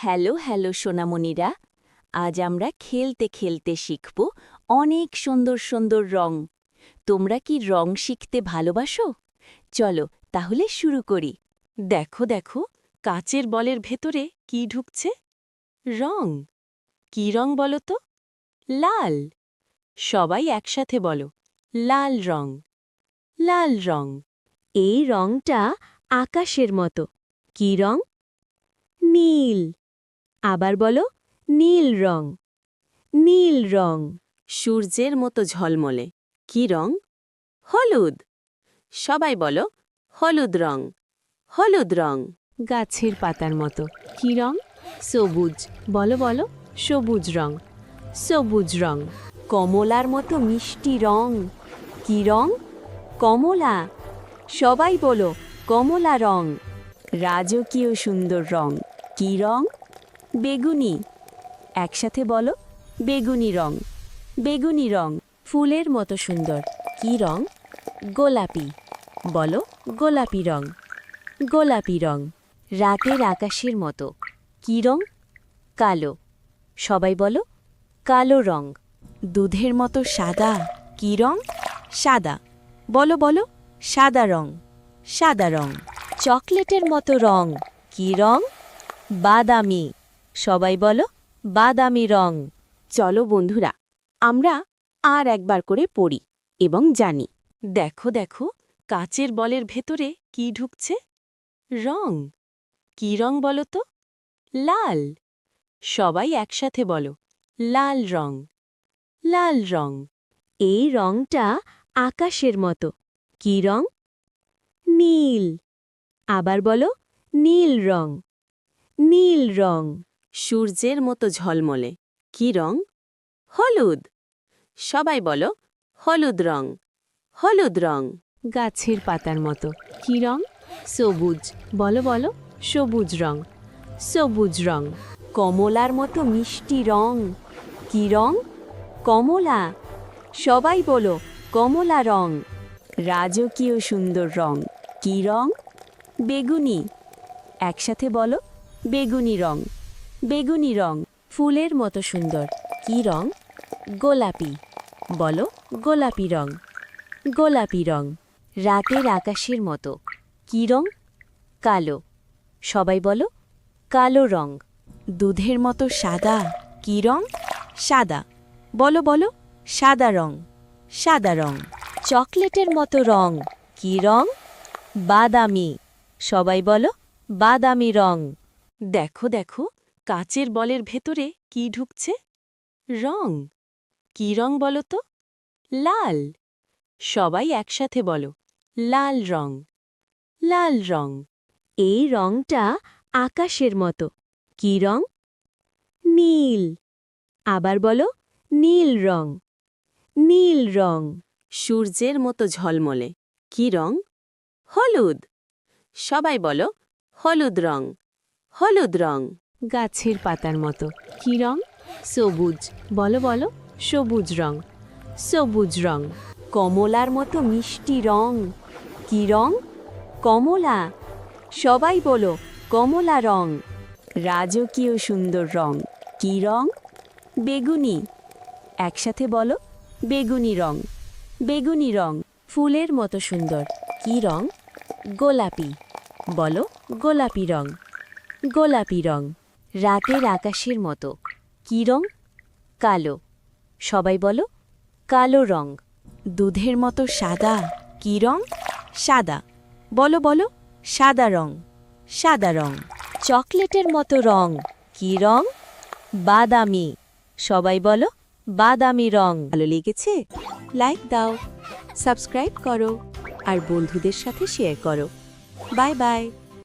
Hello hello সোনামণিরা, আজ আমরা খেলতে খেলতে শিখব অনেক সুন্দর সুন্দর রং। তোমরা কি রং শিখতে ভালোবাসো? চলো তাহলে শুরু করি। দেখো দেখো, কাচের বলের ভেতরে কি ঢুকছে? রং। কি রং বলো তো? লাল। সবাই একসাথে বলো, লাল রং। লাল রং। এই রংটা আকাশের মতো। কি রং? নীল। আবার বলো, নীল রং। নীল রং। সূর্যের মতো ঝলমলে। কি রং? হলুদ। সবাই বলো, হলুদ রং। হলুদ রং। গাছের পাতার মতো। কি রং? সবুজ। বলো বলো, সবুজ রং। সবুজ রং। কমলার মতো মিষ্টি রং। কি রং? কমলা। সবাই বলো, কমলা রং। রাজকীয় সুন্দর রং। কি রং? বেগুনি। একসাথে বলো, বেগুনি রং। বেগুনি রং। ফুলের মতো সুন্দর। কি রং? গোলাপি। বলো, গোলাপি রং। গোলাপি রং। রাতের আকাশের মতো। কি রং? কালো। সবাই বলো, কালো রং। দুধের মতো সাদা। কি রং? সাদা। বলো বলো, সাদা রং। সাদা রং। চকলেটের মতো রং। কি রং? বাদামি। সবাই বলো, বাদামি রং। চলো বন্ধুরা, আমরা আর একবার করে পড়ি এবং জানি। দেখো দেখো, কাচের বলের ভেতরে কি ঢুকছে? রং। কি রং বলো তো? লাল। সবাই একসাথে বলো, লাল রং। লাল রং। এই রংটা আকাশের মতো। কি রং? নীল। আবার বলো, নীল রং। নীল রং। সূর্যের মতো ঝলমলে। কি রং? হলুদ। সবাই বলো, হলুদ রং। হলুদ রং। গাছের পাতার মতো। কি রং? সবুজ। বলো বলো, সবুজ রং। সবুজ রং। কমলার মতো মিষ্টি রং। কি রং? কমলা। সবাই বলো, কমলা রং। রাজকীয় সুন্দর রং। কি রং? বেগুনি। একসাথে বলো, বেগুনি রং। বেগুনি রং। ফুলের মতো সুন্দর। কি রং? গোলাপি। বলো, গোলাপি রং। গোলাপি রং। রাতের আকাশের মতো। কি রং? কালো। সবাই বলো, কালো রং। দুধের মতো সাদা। কি রং? সাদা। বলো বলো, সাদা রং। সাদা রং। চকলেটের মতো রং। কি রং? বাদামি। সবাই বলো, বাদামি রং। দেখো দেখো, কাচের বলের ভেতরে কি ঢুকছে? রং। কি রং বলো তো? লাল। সবাই একসাথে বলো, লাল রং। লাল রং। এই রংটা আকাশের মতো। কি রং? নীল। আবার বলো, নীল রং। নীল রং। সূর্যের মতো ঝলমলে। কি রং? হলুদ। সবাই বলো, হলুদ রং। হলুদ রং। গাছের পাতার মতো। কি রং? সবুজ। বলো বলো, সবুজ রং। সবুজ রং। কমলার মতো মিষ্টি রং। কি রং? কমলা। সবাই বলো, কমলা রং। রাজকীয় সুন্দর রং। কি রং? বেগুনি। একসাথে বলো, বেগুনি রং। বেগুনি রং। ফুলের মতো সুন্দর। কি রং? গোলাপি। বলো, গোলাপি রং। গোলাপি রং। রাতের আকাশের মতো। কি রং? কালো। সবাই বলো, কালো রং। দুধের মতো সাদা। কি রং? সাদা। বলো বলো, সাদা রং। সাদা রং। চকলেটের মতো রং। কি রং? বাদামি। সবাই বলো, বাদামি রং। ভালো লেগেছে? লাইক দাও, সাবস্ক্রাইব করো আর বন্ধুদের সাথে শেয়ার করো। Bye bye.